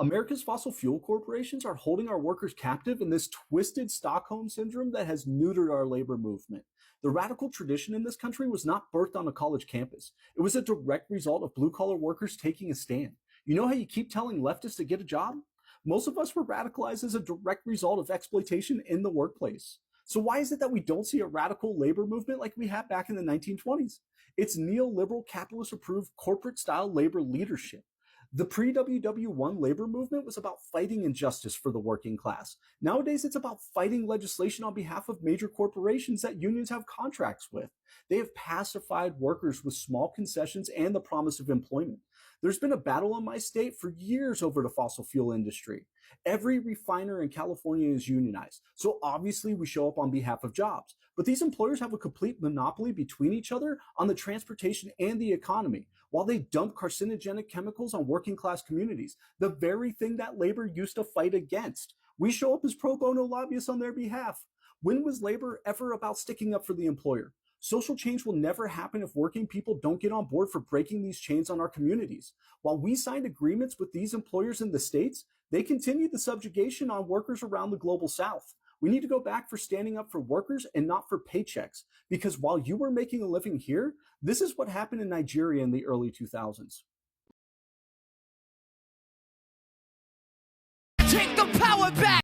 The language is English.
America's fossil fuel corporations are holding our workers captive in this twisted Stockholm syndrome that has neutered our labor movement. The radical tradition in this country was not birthed on a college campus. It was a direct result of blue collar workers taking a stand. You know how you keep telling leftists to get a job? Most of us were radicalized as a direct result of exploitation in the workplace. So why is it that we don't see a radical labor movement like we had back in the 1920s? It's neoliberal, capitalist approved corporate style labor leadership. The pre-WW1 labor movement was about fighting injustice for the working class. Nowadays, it's about fighting legislation on behalf of major corporations that unions have contracts with. They have pacified workers with small concessions and the promise of employment. There's been a battle in my state for years over the fossil fuel industry. Every refiner in California is unionized, so obviously we show up on behalf of jobs. But these employers have a complete monopoly between each other on the transportation and the economy, while they dump carcinogenic chemicals on working class communities, the very thing that labor used to fight against. We show up as pro bono lobbyists on their behalf. When was labor ever about sticking up for the employer? Social change will never happen if working people don't get on board for breaking these chains on our communities. While we signed agreements with these employers in the States, they continued the subjugation on workers around the global South. We need to go back for standing up for workers and not for paychecks. Because while you were making a living here, this is what happened in Nigeria in the early 2000s. Take the power back!